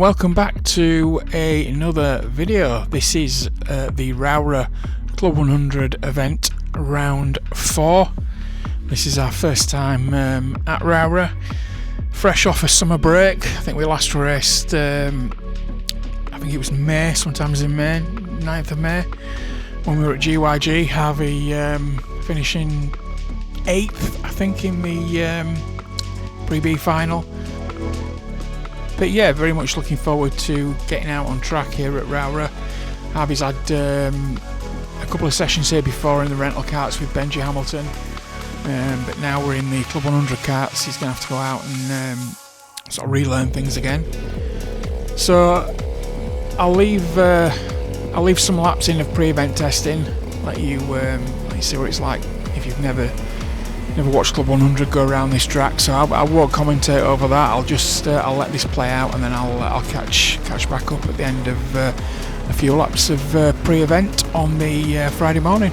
welcome back to another video. This is the Rowrah Club 100 event round 4. This is our first time at Rowrah, fresh off a summer break. I think we last raced, I think it was May, sometimes in May, 9th of May, when we were at GYG. Harvey finishing 8th, I think, in the Pre-B final. But yeah, very much looking forward to getting out on track here at Rowrah. Harvey's had a couple of sessions here before in the rental karts with Benji Hamilton, but now we're in the Club 100 karts. He's going to have to go out and sort of relearn things again. So I'll leave some laps in of pre-event testing. Let you see what it's like if you've never watched Club 100 go around this track. So I won't commentate over that. I'll let this play out, and then I'll catch back up at the end of a few laps of pre-event on the Friday morning.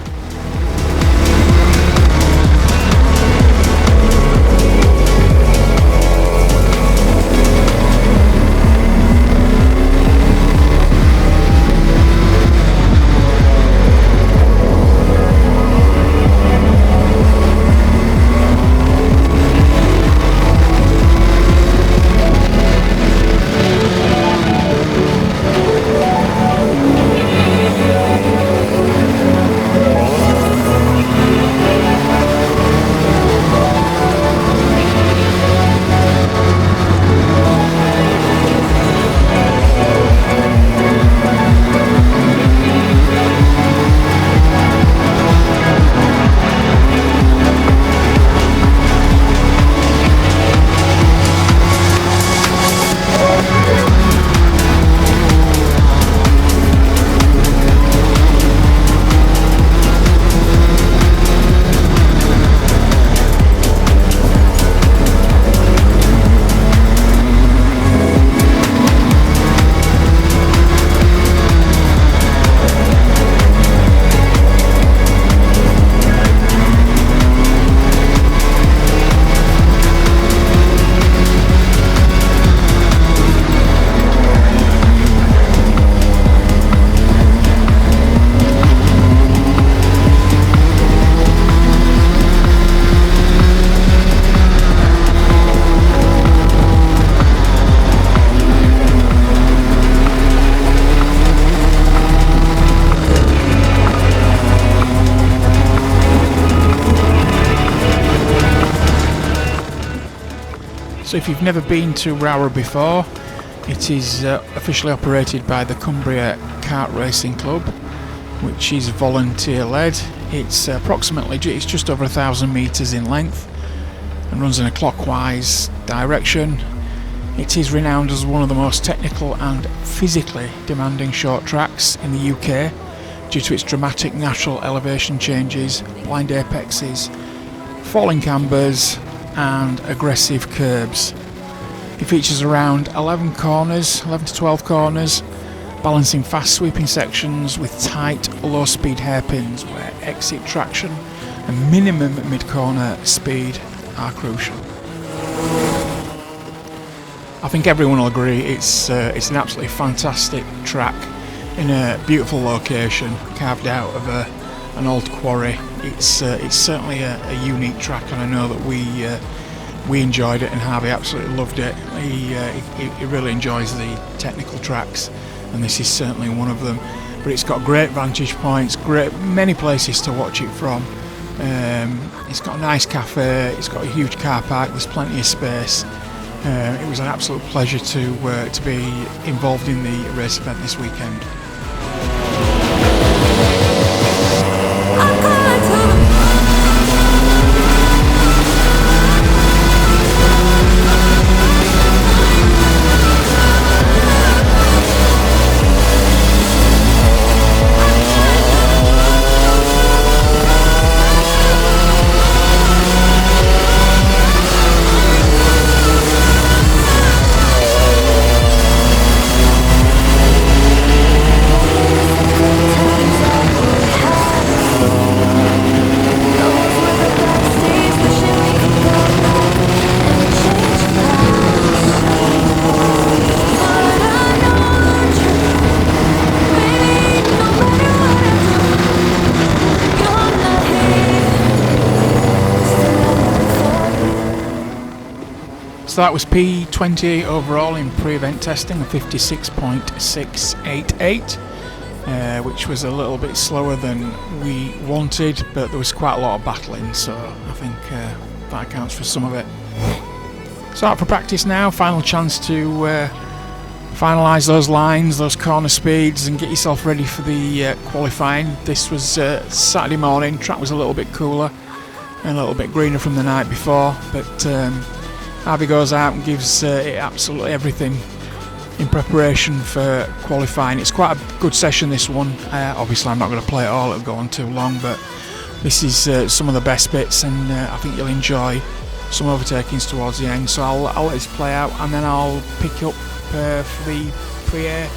So if you've never been to Rowrah before, it is officially operated by the Cumbria Kart Racing Club, which is volunteer led. It's it's just over 1,000 metres in length and runs in a clockwise direction. It is renowned as one of the most technical and physically demanding short tracks in the UK due to its dramatic natural elevation changes, blind apexes, falling cambers and aggressive curbs. It features around 11 to 12 corners, balancing fast sweeping sections with tight low speed hairpins where exit traction and minimum mid-corner speed are crucial. I think everyone will agree it's an absolutely fantastic track in a beautiful location carved out of an old quarry. It's certainly a unique track, and I know that we enjoyed it, and Harvey absolutely loved it. He really enjoys the technical tracks, and this is certainly one of them. But it's got great vantage points, many places to watch it from. It's got a nice cafe, it's got a huge car park, there's plenty of space. It was an absolute pleasure to be involved in the race event this weekend. So that was P20 overall in pre-event testing, a 56.688, which was a little bit slower than we wanted, but there was quite a lot of battling, so I think that accounts for some of it. So out for practice now, final chance to finalise those lines, those corner speeds, and get yourself ready for the qualifying. This was Saturday morning, track was a little bit cooler and a little bit greener from the night before, but Harvey goes out and gives it absolutely everything in preparation for qualifying. It's quite a good session, this one. Obviously I'm not going to play it all, it'll go on too long, but this is some of the best bits, and I think you'll enjoy some overtakings towards the end. So I'll let this play out, and then I'll pick up for the pre-air.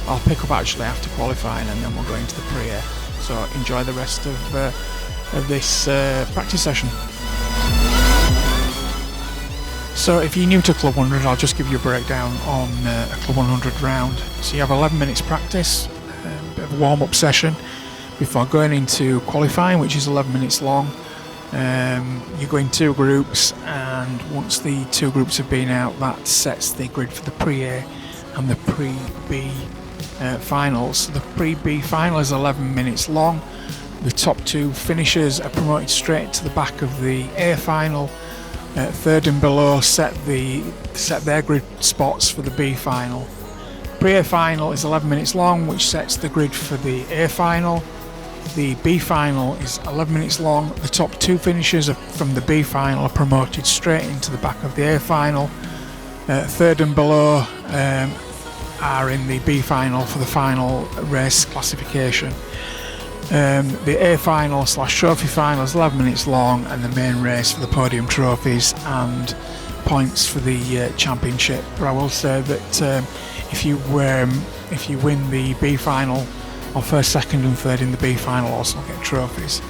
I'll pick up actually after qualifying, and then we'll go into the pre-air. So enjoy the rest of this practice session. So if you're new to Club 100, I'll just give you a breakdown on a Club 100 round. So you have 11 minutes practice, a bit of a warm-up session before going into qualifying, which is 11 minutes long. You go in two groups, and once the two groups have been out, that sets the grid for the pre-A and the pre-B finals. The pre-B final is 11 minutes long. The top two finishers are promoted straight to the back of the A final. Third and below set their grid spots for the B final. Pre-A final is 11 minutes long, which sets the grid for the A final. The B final is 11 minutes long. The top two finishers from the B final are promoted straight into the back of the A final. Third and below are in the B final for the final race classification. The A final / trophy final is 11 minutes long, and the main race for the podium trophies and points for the championship. But I will say that if you win the B final, or first, second and third in the B final, also get trophies.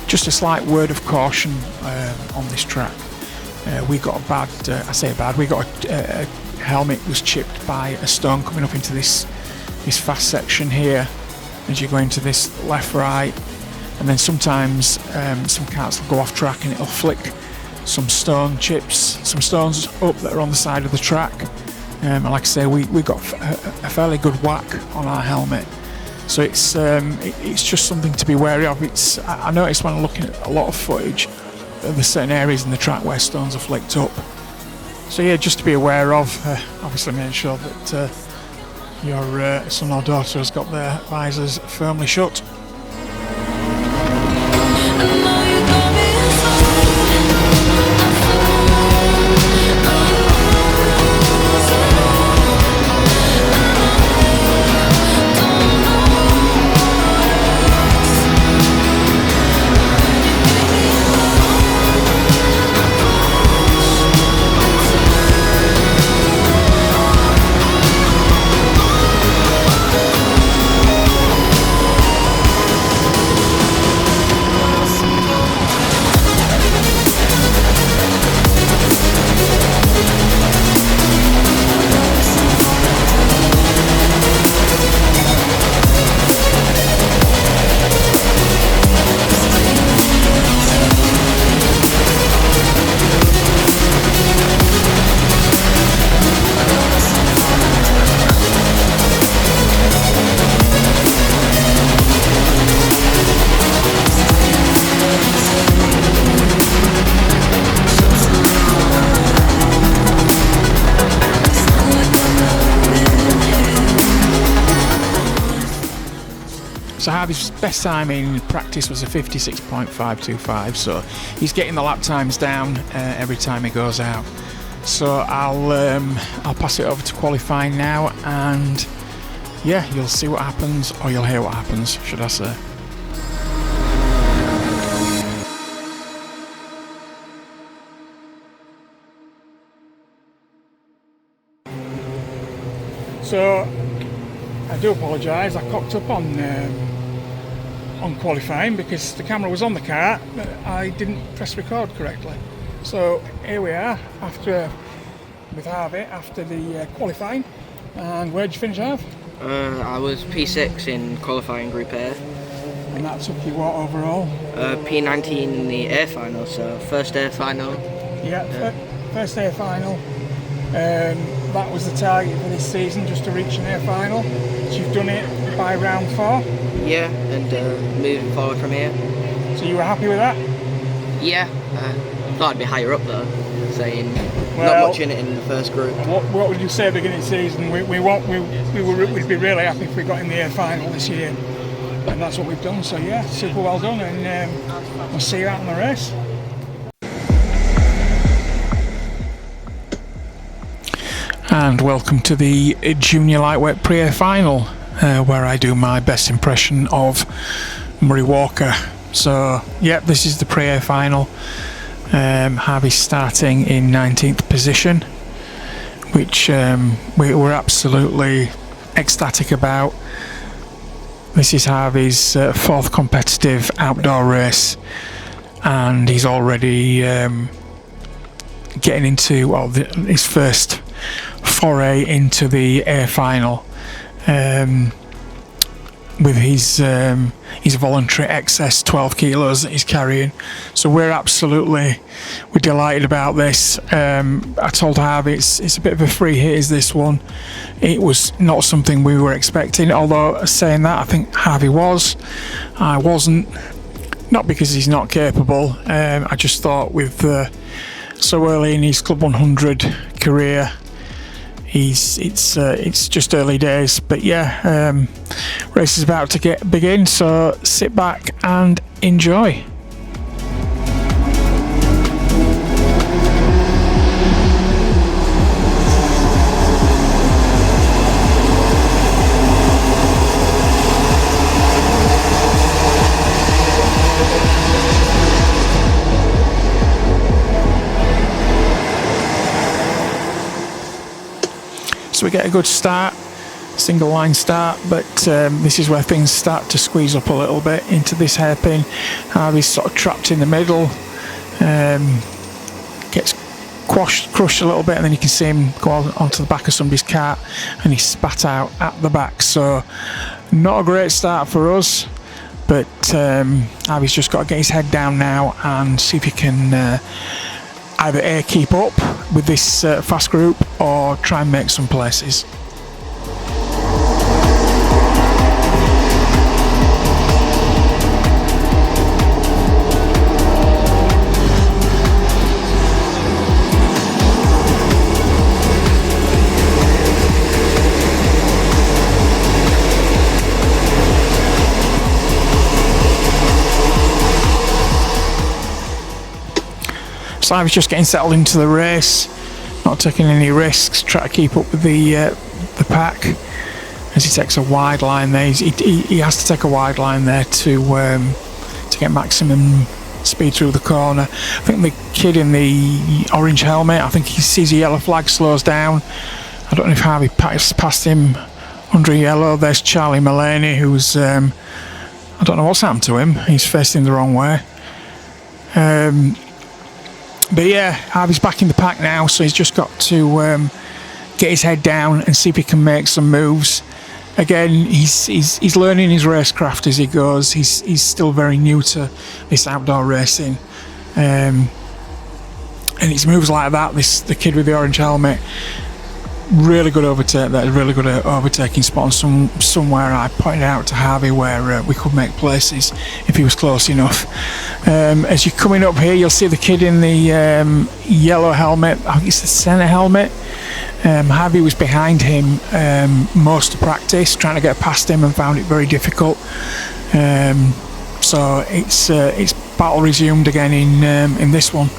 Just a slight word of caution on this track. We got a bad, we got a helmet was chipped by a stone coming up into this fast section here as you go into this left right, and then sometimes some karts will go off track and it'll flick some stones up that are on the side of the track, and like I say, we got a fairly good whack on our helmet. So it's just something to be wary of. I noticed when I'm looking at a lot of footage, there's certain areas in the track where stones are flicked up. So yeah, just to be aware of. Obviously make sure that your son or daughter has got their visors firmly shut. So Harvey's best time in practice was a 56.525, so he's getting the lap times down every time he goes out. So I'll pass it over to qualifying now, and yeah, you'll see what happens, or you'll hear what happens, should I say. So I do apologise, I cocked up on on qualifying because the camera was on the kart, but I didn't press record correctly. So here we are with Harvey after the qualifying. And where did you finish, Harv? I was P6 in qualifying Group A. And that took you what overall? P19 in the air final, so first air final. Yeah. First air final. That was the target for this season, just to reach an air final. So you've done it by round 4? Yeah, and moving forward from here. So you were happy with that? Yeah, thought I'd be higher up though, saying not much in it in the first group. What would you say at the beginning of the season? We'd be really happy if we got in the air final this year. And that's what we've done, so yeah, super well done, and we'll see you out in the race. And welcome to the Junior Lightweight Pre-Air Final, where I do my best impression of Murray Walker. So, yeah, this is the Pre-Air Final. Harvey's starting in 19th position, which we were absolutely ecstatic about. This is Harvey's 4th competitive outdoor race, and he's already getting into his first foray into the air final with his voluntary excess 12 kilos that he's carrying. So we're delighted about this. I told Harvey it's a bit of a free hit, is this one. It was not something we were expecting, although saying that, I think Harvey was. I wasn't, not because he's not capable. I just thought with so early in his Club 100 career, it's just early days. But yeah, race is about to begin, so sit back and enjoy. So we get a good start, single line start, but this is where things start to squeeze up a little bit into this hairpin. Harvey's sort of trapped in the middle, gets crushed a little bit, and then you can see him go onto the back of somebody's cart and he's spat out at the back. So not a great start for us, but Harvey's just got to get his head down now and see if he can either A, keep up with this fast group, or try and make some places. So I was just getting settled into the race, not taking any risks, try to keep up with the pack as he takes a wide line there. He has to take a wide line there to get maximum speed through the corner. I think the kid in the orange helmet, I think he sees a yellow flag, slows down. I don't know if Harvey passed him under yellow. There's Charlie Mullaney, who's I don't know what's happened to him. He's facing the wrong way. But yeah, Harvey's back in the pack now, so he's just got to get his head down and see if he can make some moves. Again, he's learning his racecraft as he goes. He's still very new to this outdoor racing, and his moves like that. The kid with the orange helmet, really good overtake there, really good at overtaking spot on somewhere I pointed out to Harvey where we could make places if he was close enough. As you're coming up here, you'll see the kid in the yellow helmet, I think it's the centre helmet. Harvey was behind him most of practice, trying to get past him, and found it very difficult. So it's battle resumed again in this one.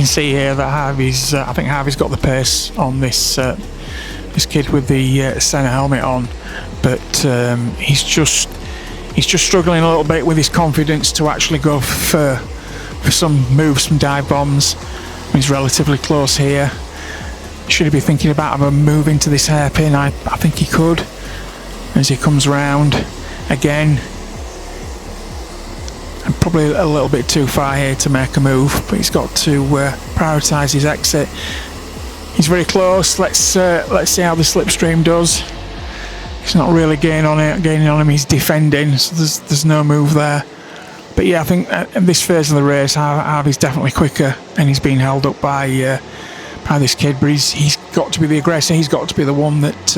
can see here that Harvey's, I think Harvey's got the pace on this this kid with the centre helmet on, but he's just struggling a little bit with his confidence to actually go for some moves, some dive bombs. He's relatively close here. Should he be thinking about a move into this hairpin? I think he could, as he comes round again. And probably a little bit too far here to make a move, but he's got to prioritise his exit. He's very close. Let's see how the slipstream does. He's not really gaining on him. He's defending, so there's no move there. But yeah, I think in this phase of the race, Harvey's definitely quicker, and he's being held up by this kid. But he's got to be the aggressor. He's got to be the one that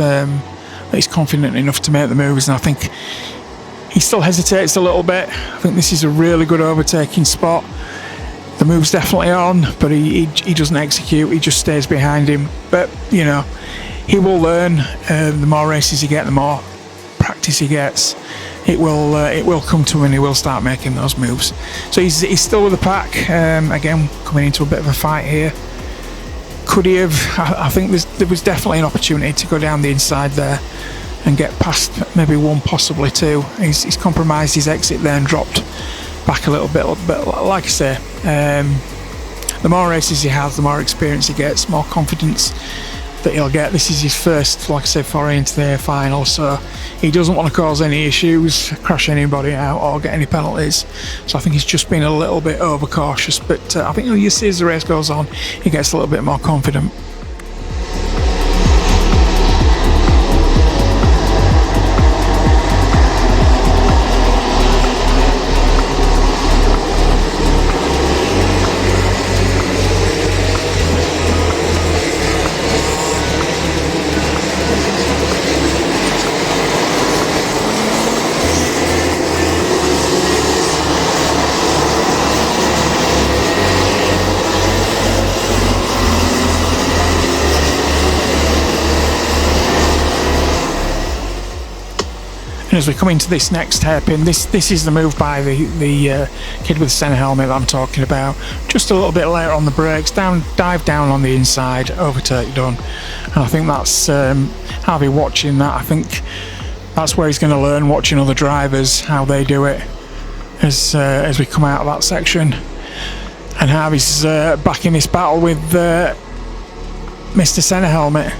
is confident enough to make the moves. And I think he still hesitates a little bit. I think this is a really good overtaking spot. The move's definitely on, but he doesn't execute. He just stays behind him. But you know, he will learn. The more races he gets, the more practice he gets. It will come to him, and he will start making those moves. So he's still with the pack. Again, coming into a bit of a fight here. Could he have? I think there was definitely an opportunity to go down the inside there and get past maybe one, possibly two. He's compromised his exit there and dropped back a little bit. But like I say, the more races he has, the more experience he gets, more confidence that he'll get. This is his first, like I said, foray into the air final, so he doesn't want to cause any issues, crash anybody out, or get any penalties. So I think he's just been a little bit overcautious. But I think you see as the race goes on, he gets a little bit more confident. As we come into this next hairpin, this is the move by the kid with the centre helmet that I'm talking about. Just a little bit later on the brakes, dive down on the inside, overtake done. And I think that's Harvey watching that. I think that's where he's going to learn, watching other drivers how they do it as we come out of that section. And Harvey's back in this battle with Mr. Centre Helmet.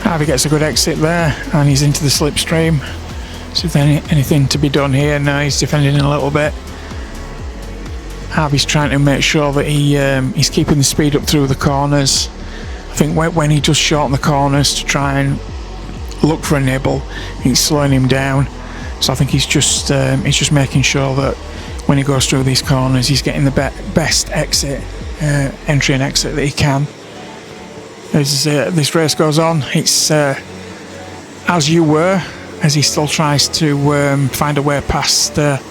Harvey gets a good exit there, and he's into the slipstream. So if there's anything to be done here, now he's defending a little bit. Harvey's trying to make sure that he's keeping the speed up through the corners. I think when he does shorten the corners to try and look for a nibble, he's slowing him down. So I think he's just making sure that when he goes through these corners, he's getting the best exit, entry and exit that he can. As this race goes on, it's as you were, as he still tries to find a way past the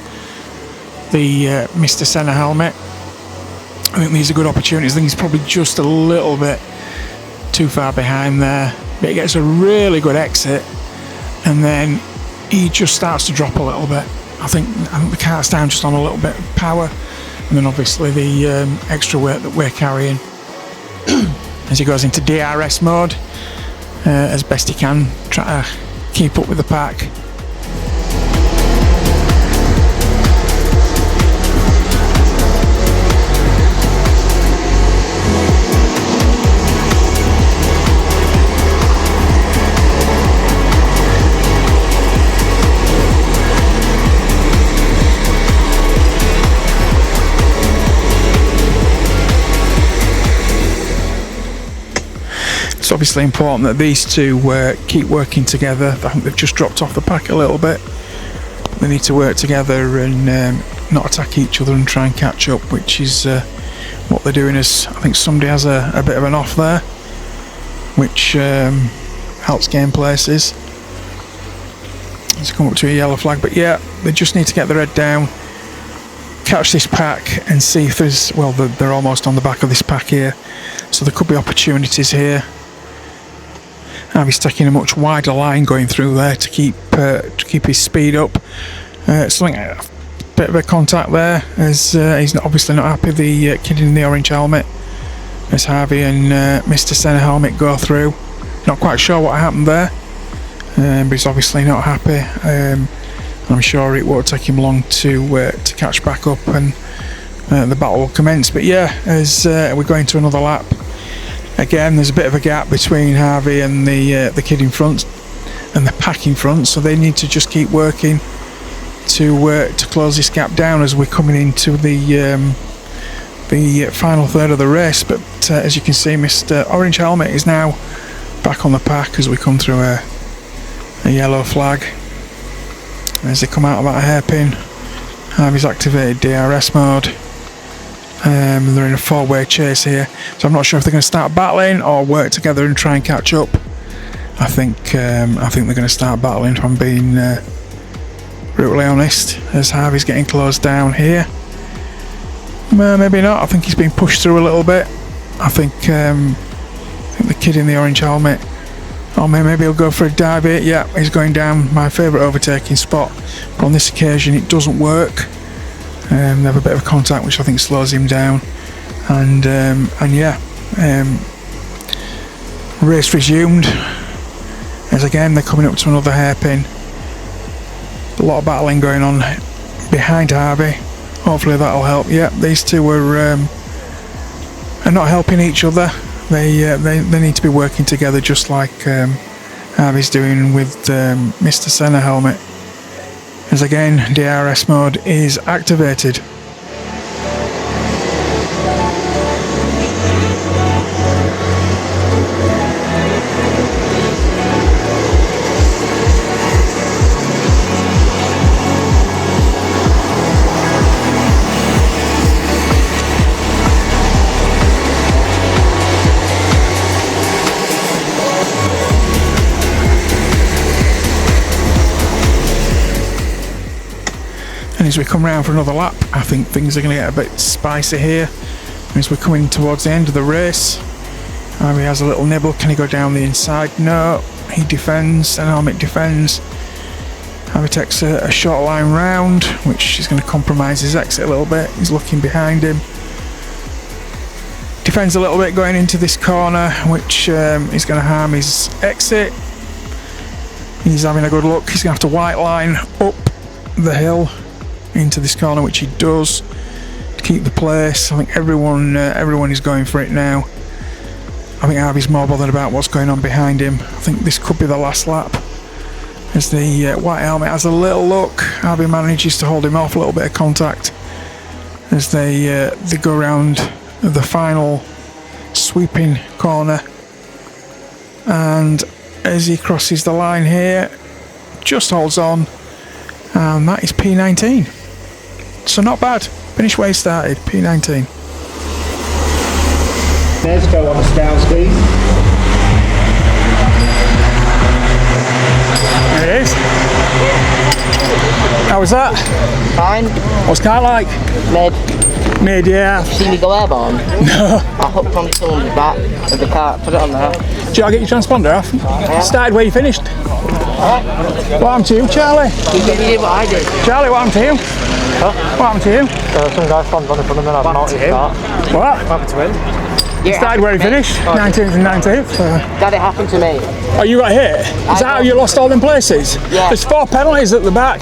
Mr. Centre Helmet. I think these are good opportunities. I think he's probably just a little bit too far behind there, but he gets a really good exit, and then he just starts to drop a little bit. I think the cart's down just on a little bit of power, and then obviously the extra weight that we're carrying. As he goes into DRS mode, as best he can, try to keep up with the pack. It's obviously important that these two keep working together. I think they've just dropped off the pack a little bit. They need to work together and not attack each other and try and catch up, which is what they're doing. Is I think somebody has a bit of an off there, which helps gain places. Let's come up to a yellow flag, but yeah, they just need to get their head down, catch this pack and see if there's, well, they're almost on the back of this pack here, so there could be opportunities here. He's taking a much wider line going through there to keep his speed up. Something, a bit of a contact there, as he's obviously not happy. The kid in the orange helmet, as Harvey and Mr. Senna helmet go through. Not quite sure what happened there, but he's obviously not happy. I'm sure it won't take him long to catch back up, and the battle will commence. But yeah, as we're going to another lap. Again, there's a bit of a gap between Harvey and the kid in front and the pack in front, so they need to just keep working to close this gap down as we're coming into the final third of the race. But as you can see, Mr. Orange Helmet is now back on the pack as we come through a yellow flag. As they come out of that hairpin, Harvey's activated DRS mode. They're in a four-way chase here, so I'm not sure if they're going to start battling or work together and try and catch up. I think they're going to start battling, if I'm being brutally honest, as Harvey's getting closed down here. Maybe not. I think he's being pushed through a little bit. I think the kid in the orange helmet, oh maybe he'll go for a dive here. Yeah, he's going down my favourite overtaking spot, but on this occasion it doesn't work. They have a bit of contact, which I think slows him down, and yeah, race resumed. As again they're coming up to another hairpin. A lot of battling going on behind Harvey. Hopefully that'll help. Yeah, these two are not helping each other. They need to be working together, just like Harvey's doing with Mr. Senna helmet. As again, DRS mode is activated. And as we come round for another lap, I think things are going to get a bit spicy here. As we're coming towards the end of the race, Harvey has a little nibble. Can he go down the inside? No, he defends, and Helmet defends. Harvey takes a short line round, which is going to compromise his exit a little bit. He's looking behind him. Defends a little bit going into this corner, which is going to harm his exit. He's having a good look. He's going to have to white line up the hill into this corner, which he does to keep the place. I think everyone is going for it now. I think Harvey's more bothered about what's going on behind him. I think this could be the last lap. As the white helmet has a little look, Harvey manages to hold him off, a little bit of contact as they go around the final sweeping corner. And as he crosses the line here, just holds on, and that is P19. So not bad. Finish where he started, P19. Let's go on the scout speed. There it is. How was that? Fine. What's car like? Mid, yeah. See me go airborne? No. I hooked on someone's back of the car, put it on there. Did you get your transponder off? Yeah. Started where you finished. Alright. What happened to you, Charlie? You did what I did. Charlie, what happened to you? Huh? What happened to you? Some guy slammed on in front of me and I've not hit that. What? Happened to him. You started where he finished, 19th and 19th. That it happened to me. Oh, you got hit? Is that how you lost all them places? Yeah. There's 4 penalties at the back.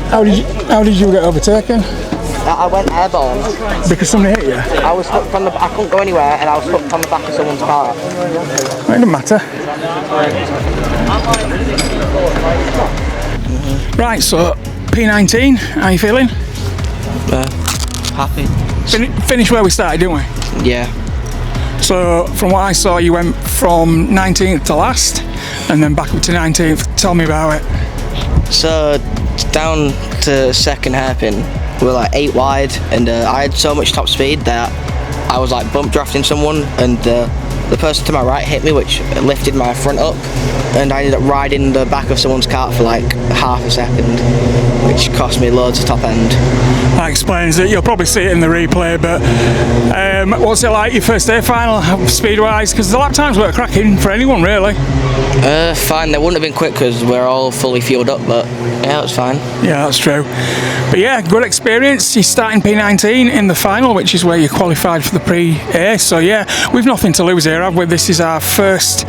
How did you get overtaken? I went airborne. Because somebody hit you? I was hooked on I couldn't go anywhere and I was hooked on the back of someone's car. It doesn't matter. Right, so P19, how you feeling? Happy. Finish where we started, didn't we? Yeah. So from what I saw, you went from 19th to last and then back up to 19th. Tell me about it. So down to second hairpin, we were like 8 wide, and I had so much top speed that I was like bump drafting someone, and the person to my right hit me, which lifted my front up, and I ended up riding the back of someone's kart for like half a second, which cost me loads of top end. That explains it. You'll probably see it in the replay, but what's it like your first day final, speed-wise? Because the lap times were cracking for anyone, really. Fine, they wouldn't have been quick because we're all fully fueled up, but yeah, it was fine. Yeah, that's true. But yeah, good experience. You're starting P19 in the final, which is where you qualified for the pre-A. So yeah, we've nothing to lose here, have we? This is our first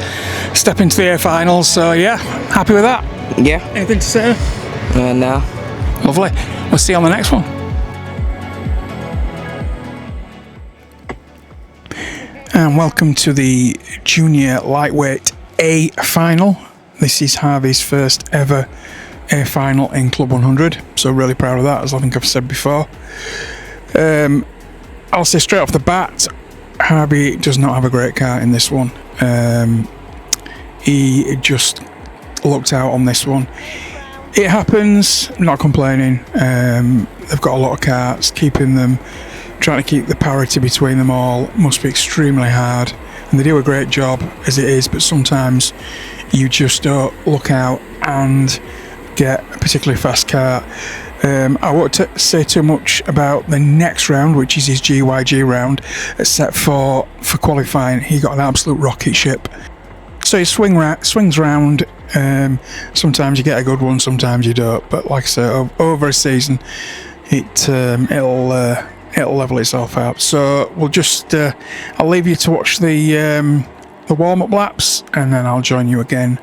step into the A finals, so yeah, happy with that. Yeah. Anything to say? No. Lovely. We'll see you on the next one. And welcome to the Junior Lightweight A final. This is Harvey's first ever A final in Club 100, so really proud of that, as I think I've said before. I'll say straight off the bat, Harvey does not have a great car in this one. He just looked out on this one. It happens, not complaining. They've got a lot of karts, trying to keep the parity between them all must be extremely hard, and they do a great job as it is, but sometimes you just don't look out and get a particularly fast kart. I won't say too much about the next round, which is his GYG round, except for qualifying. He got an absolute rocket ship. So he swings round. Sometimes you get a good one, sometimes you don't. But like I say, over a season, it'll level itself out. So we'll just I'll leave you to watch the warm-up laps, and then I'll join you again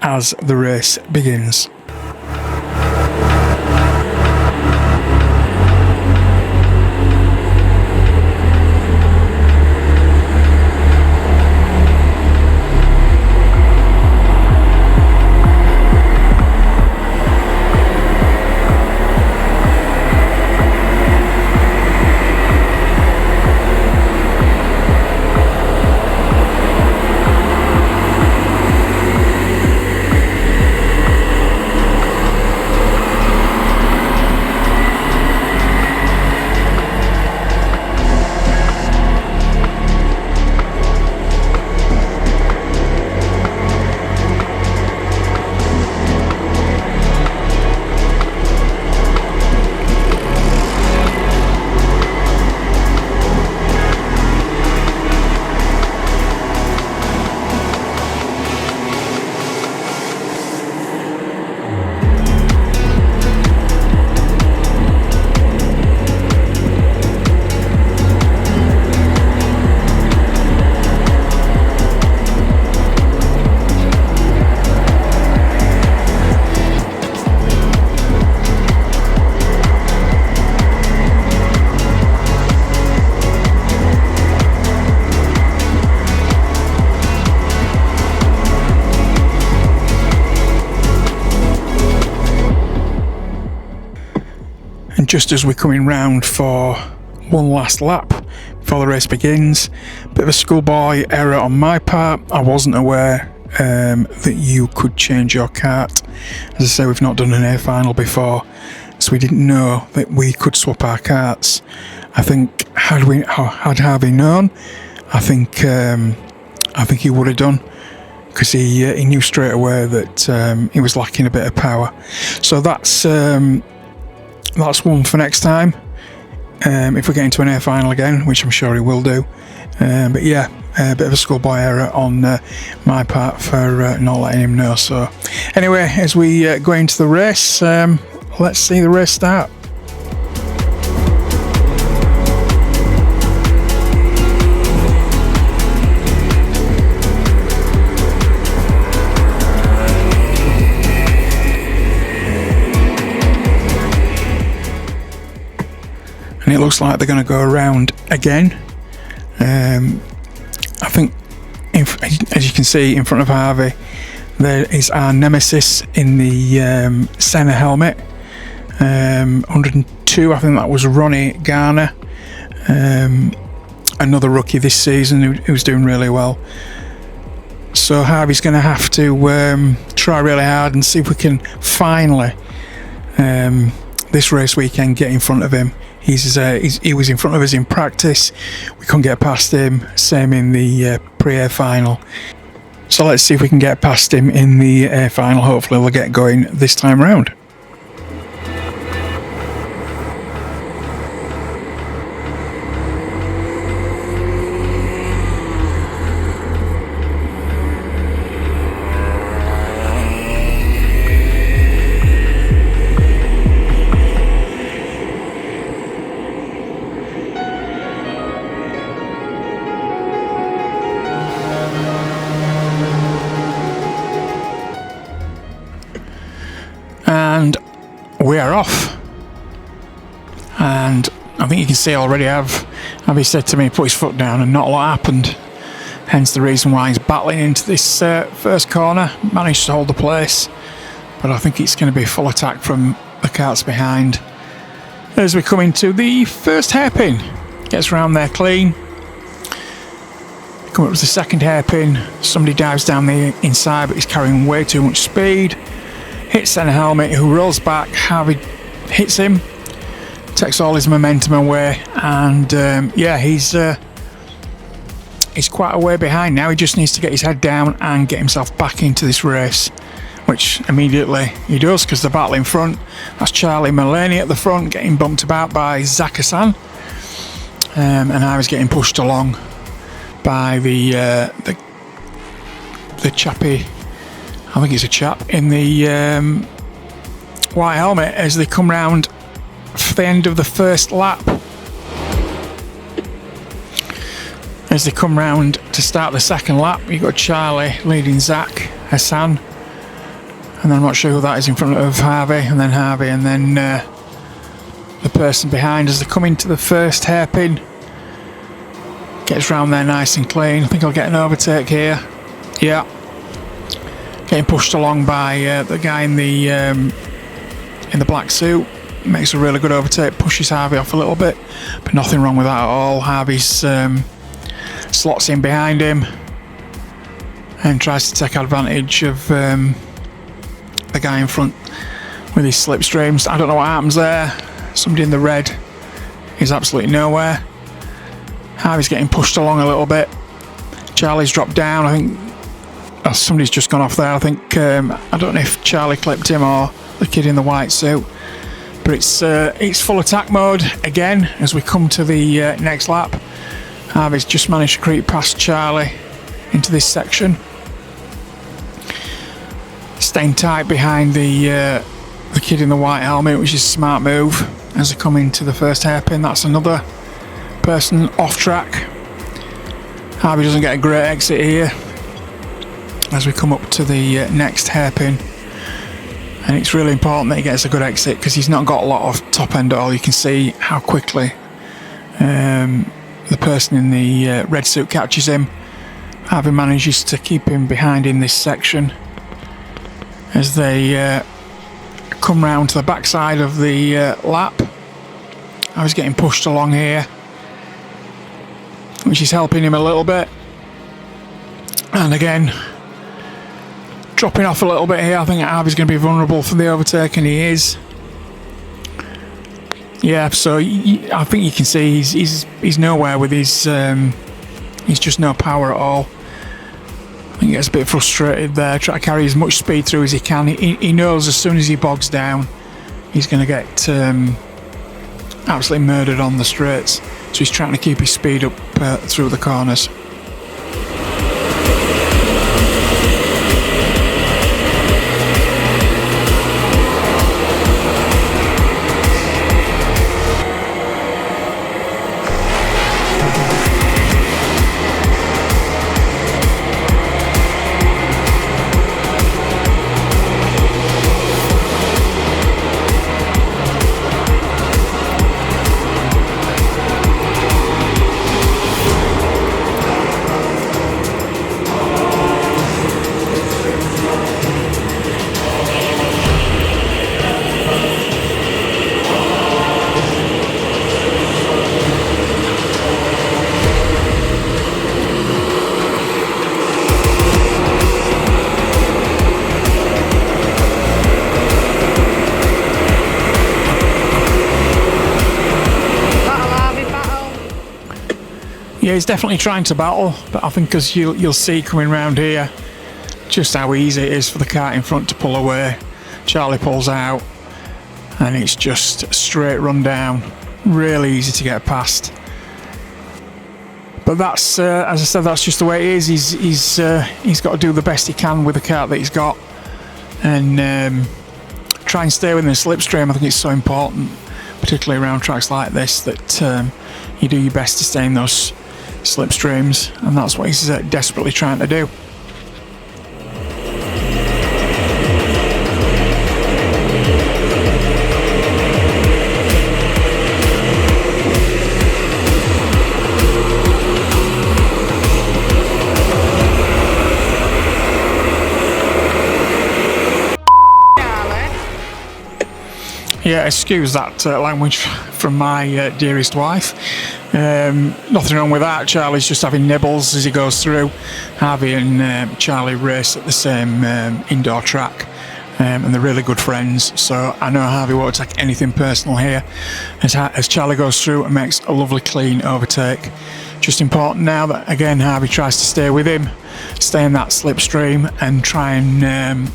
as the race begins. Just as we're coming round for one last lap before the race begins, bit of a schoolboy error on my part. I wasn't aware that you could change your kart. As I say, we've not done an A final before, so we didn't know that we could swap our karts. I think had Harvey known, I think he would have done, because he knew straight away that he was lacking a bit of power. So that's one for next time, if we get into an A final again, which I'm sure he will do. But yeah, a bit of a schoolboy error on my part for not letting him know. So anyway, as we go into the race, let's see the race start. And it looks like they're going to go around again. I think, as you can see in front of Harvey, there is our nemesis in the Senna helmet. 102, I think that was Ronnie Garner. another rookie this season who's doing really well. So Harvey's going to have to try really hard and see if we can finally, this race weekend, get in front of him. He was in front of us in practice. We couldn't get past him. Same in the pre-air final. So let's see if we can get past him in the air final. Hopefully we'll get going this time round. And we are off. And I think you can see already Harvey said to me, put his foot down, and not a lot happened. Hence the reason why he's battling into this first corner. Managed to hold the place, but I think it's going to be full attack from the karts behind. As we come into the first hairpin, gets around there clean. Come up to the second hairpin, somebody dives down the inside, but he's carrying way too much speed. Hits centre helmet, who rolls back. Harvey hits him, takes all his momentum away, and he's quite a way behind now. He just needs to get his head down and get himself back into this race, which immediately he does, because the battle in front, that's Charlie Mullaney at the front, getting bumped about by Zakasan, and I was getting pushed along by the chappy. I think it's a chap in the white helmet as they come round for the end of the first lap. As they come round to start the second lap, you've got Charlie leading Zach Hassan, and then I'm not sure who that is in front of Harvey, and then the person behind as they come into the first hairpin. Gets round there nice and clean. I think I'll get an overtake here. Yeah. Getting pushed along by the guy in the black suit. Makes a really good overtake, pushes Harvey off a little bit, but nothing wrong with that at all. Harvey's slots in behind him and tries to take advantage of the guy in front with his slipstreams. I don't know what happens there. Somebody in the red is absolutely nowhere. Harvey's getting pushed along a little bit. Charlie's dropped down. I think somebody's just gone off there. I think I don't know if Charlie clipped him or the kid in the white suit, but it's full attack mode again as we come to the next lap. Harvey's just managed to creep past Charlie into this section, staying tight behind the kid in the white helmet, which is a smart move. As they come into the first hairpin, that's another person off track. Harvey doesn't get a great exit here as we come up to the next hairpin, and it's really important that he gets a good exit because he's not got a lot of top end at all. You can see how quickly the person in the red suit catches him. Harvey manages to keep him behind in this section as they come round to the backside of the lap. I was getting pushed along here, which is helping him a little bit, and again dropping off a little bit here. I think Harvey's going to be vulnerable for the overtake, and he is. Yeah, so I think you can see he's nowhere with his. He's just no power at all. I think he gets a bit frustrated there, trying to carry as much speed through as he can. He knows as soon as he bogs down, he's going to get absolutely murdered on the straights. So he's trying to keep his speed up through the corners. Yeah, he's definitely trying to battle, but I think as you'll see coming round here just how easy it is for the kart in front to pull away. Charlie pulls out and it's just a straight run down, really easy to get past. But that's, as I said, that's just the way it is. He's got to do the best he can with the kart that he's got, and try and stay within the slipstream. I think it's so important, particularly around tracks like this, that you do your best to stay in those slipstreams, and that's what he's desperately trying to do. Yeah, excuse that language from my dearest wife. Nothing wrong with that. Charlie's just having nibbles as he goes through. Harvey and Charlie race at the same indoor track, and they're really good friends, so I know Harvey won't take anything personal here as Charlie goes through and makes a lovely clean overtake. Just important now that again Harvey tries to stay with him, stay in that slipstream and try and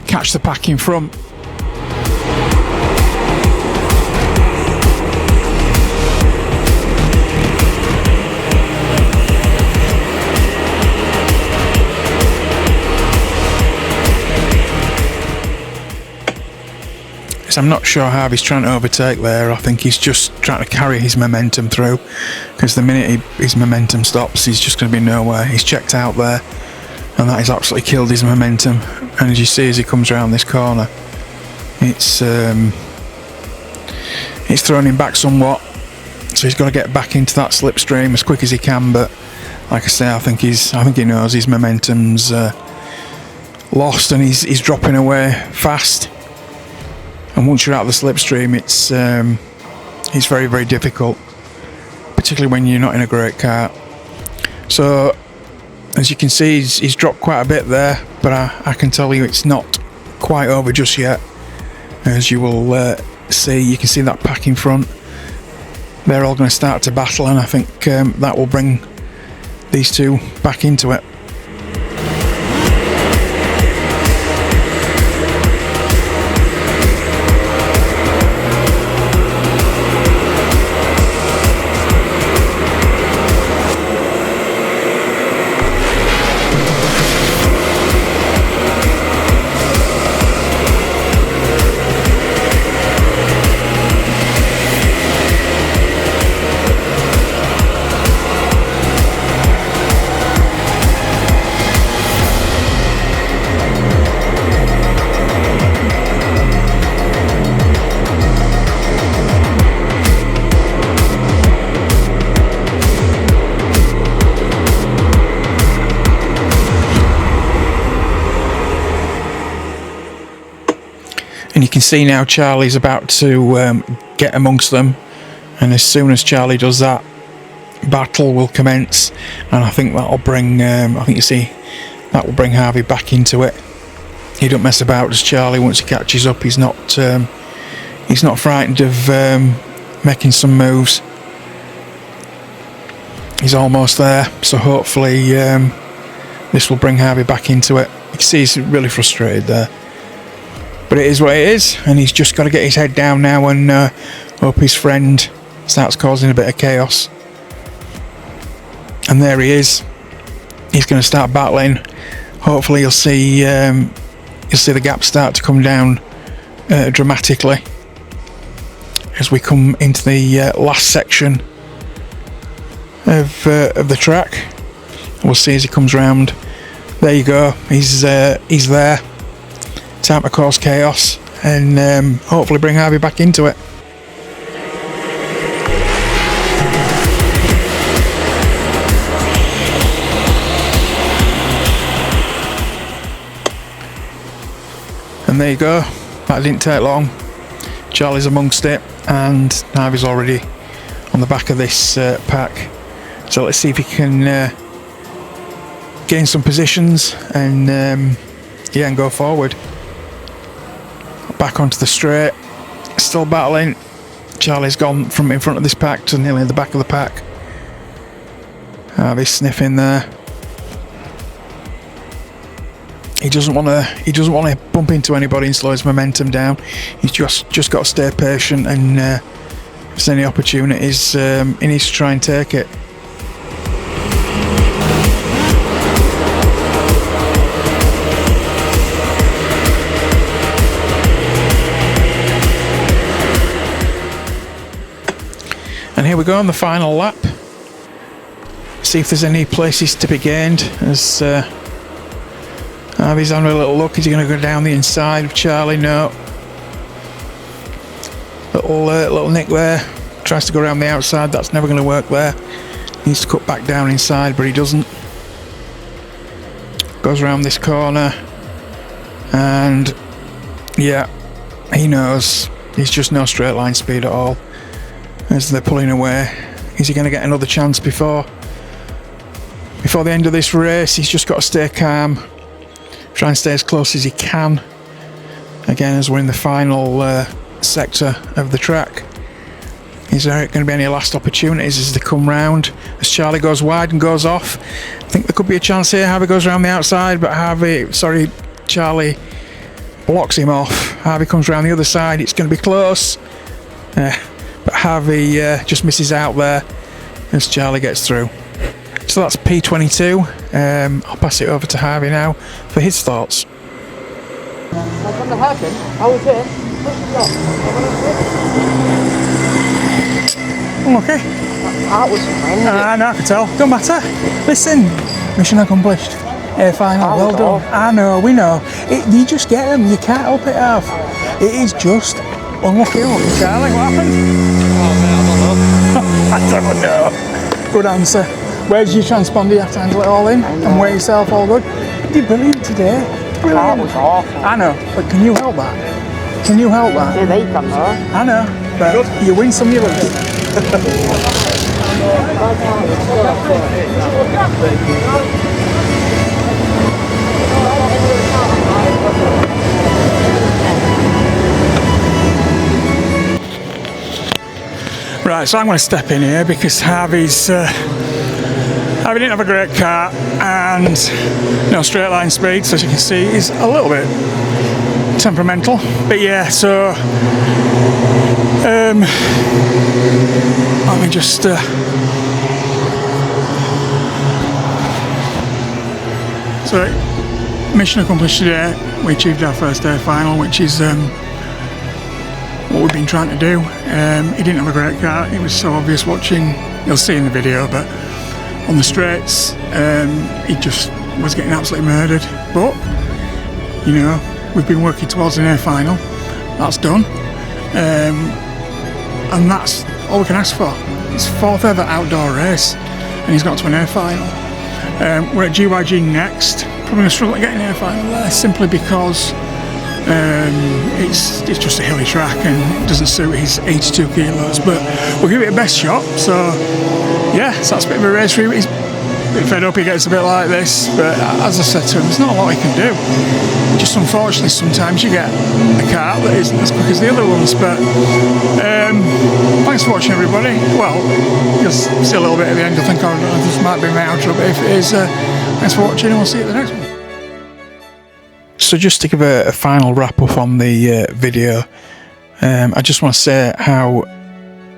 catch the pack in front. I'm not sure Harvey's trying to overtake there. I think he's just trying to carry his momentum through, because the minute his momentum stops, he's just going to be nowhere. He's checked out there, and that has absolutely killed his momentum. And as you see, as he comes around this corner, it's thrown him back somewhat. So he's got to get back into that slipstream as quick as he can. But like I say, I think he knows his momentum's lost, and he's dropping away fast. And once you're out of the slipstream, it's very, very difficult, particularly when you're not in a great kart. So, as you can see, he's dropped quite a bit there, but I can tell you it's not quite over just yet. As you will see, you can see that pack in front. They're all going to start to battle, and I think that will bring these two back into it. And you can see now Charlie's about to get amongst them, and as soon as Charlie does that, battle will commence, and I think that'll bring that will bring Harvey back into it. He don't mess about, does Charlie? Once he catches up, he's not frightened of making some moves. He's almost there, so hopefully this will bring Harvey back into it. You can see he's really frustrated there. But it is what it is, and he's just got to get his head down now and hope his friend starts causing a bit of chaos. And there he is. He's going to start battling. Hopefully you'll see the gap start to come down dramatically as we come into the last section of the track. We'll see as he comes round. There you go. He's there. Time to cause chaos and hopefully bring Harvey back into it. And there you go. That didn't take long. Charlie's amongst it, and Harvey's already on the back of this pack. So let's see if he can gain some positions and and go forward. Back onto the straight, still battling. Charlie's gone from in front of this pack to nearly the back of the pack. Harvey sniffing there. He doesn't want to bump into anybody and slow his momentum down. He's just got to stay patient, and if there's any opportunities, he needs to try and take it. And here we go on the final lap. See if there's any places to be gained. As Harvey's having a little look. Is he going to go down the inside of Charlie? No. Little nick there. Tries to go around the outside. That's never going to work there. Needs to cut back down inside, but he doesn't. Goes around this corner. And yeah, he knows. He's just no straight line speed at all. As they're pulling away. Is he going to get another chance before the end of this race? He's just got to stay calm. Try and stay as close as he can. Again, as we're in the final sector of the track. Is there going to be any last opportunities as they come round? As Charlie goes wide and goes off. I think there could be a chance here. Harvey goes around the outside, but Charlie blocks him off. Harvey comes around the other side. It's going to be close. But Harvey just misses out there as Charlie gets through. So that's P22. I'll pass it over to Harvey now for his thoughts. Okay. No, I can tell. Don't matter. Listen, mission accomplished. Air final, well done. I know, we know. You just get them. You can't help it, Alf. It is just unlucky. Charlie, what happened? I don't know. Good answer. Where's your transponder? You have to handle it all in and weigh yourself all good. You did brilliant today. Brilliant. That was awful. I know, but can you help that? Can you help that? Yeah, they come though. I know, but you win some, you lose. Right, so I'm going to step in here because Harvey didn't have a great kart and no straight line speed, so as you can see he's a little bit temperamental. But yeah, so let me just so mission accomplished today. We achieved our first air final, which is what we've been trying to do. He didn't have a great kart. It was so obvious watching. You'll see in the video, but on the straights he just was getting absolutely murdered. But you know, we've been working towards an air final. That's done, and that's all we can ask for. It's fourth ever outdoor race and he's got to an air final. We're at GYG next. Probably going to struggle to get an air final there simply because it's just a hilly track and it doesn't suit his 82 kilos, but we'll give it a best shot. So yeah, so that's a bit of a race for him. He's a bit fed up, he gets a bit like this, but as I said to him, there's not a lot he can do. Just unfortunately sometimes you get a kart that isn't as quick as the other ones. But thanks for watching, everybody. Well, you'll see a little bit at the end. You'll think, oh no, this might be my outro, but if it is, thanks for watching and we'll see you at the next one. So just to give a final wrap up on the video, I just want to say how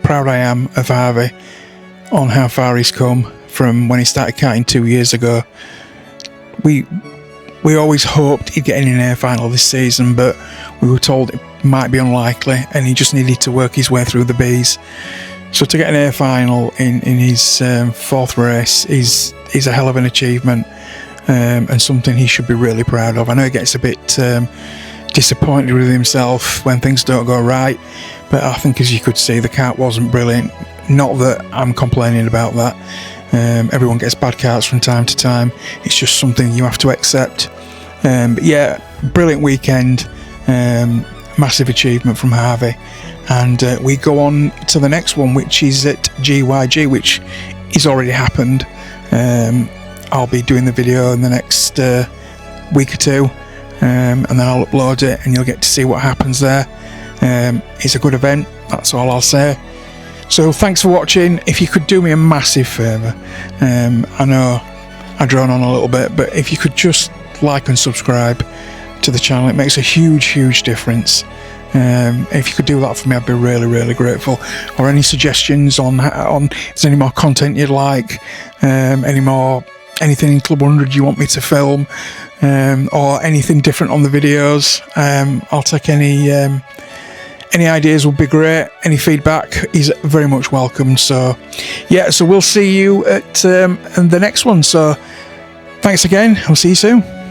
proud I am of Harvey on how far he's come from when he started karting 2 years ago. We always hoped he'd get in an air final this season, but we were told it might be unlikely and he just needed to work his way through the Bs. So to get an air final in his fourth race is a hell of an achievement. And something he should be really proud of. I know he gets a bit disappointed with himself when things don't go right, but I think, as you could see, the kart wasn't brilliant. Not that I'm complaining about that. Everyone gets bad karts from time to time. It's just something you have to accept. But yeah, brilliant weekend. Massive achievement from Harvey. And we go on to the next one, which is at GYG, which has already happened. I'll be doing the video in the next week or two, and then I'll upload it and you'll get to see what happens there. It's a good event, that's all I'll say. So thanks for watching. If you could do me a massive favour, I know I drone on a little bit, but if you could just like and subscribe to the channel, it makes a huge difference. If you could do that for me, I'd be really grateful. Or any suggestions on if there's any more content you'd like, anything in Club 100 you want me to film, or anything different on the videos. I'll take any ideas would be great. Any feedback is very much welcome. So yeah, so we'll see you at the next one. So thanks again. I'll see you soon.